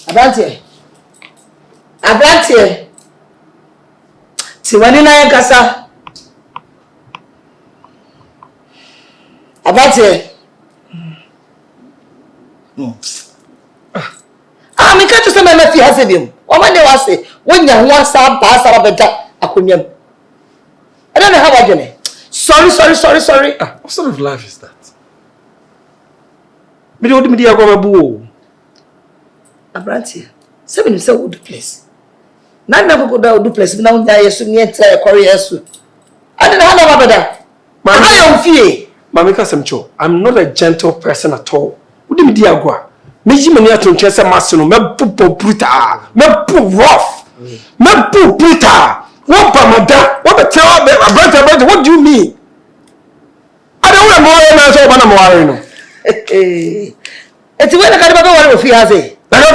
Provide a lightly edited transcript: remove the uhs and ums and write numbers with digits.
Abrantie. Si wani na yankasa. Abrantie. Me can't say my fear has him. Or when they was say, when you want some pass up better, I couldn't. I don't know how I done. Sorry. What sort of life is that? Me don't media go boo. Abrantie. Seven himself would do place. None never go down do place. Now there is near Korea. I don't know how about that. I am fear. Mamika Semcho, I'm not a gentle person at all. Would you media go? Meji mani atunche se masino me pupo bruta me pu rough me pu bruta what bamada what the tell me about what do you mean I don't want more na so bana mo worry no eti we na ka ba worry o fi haze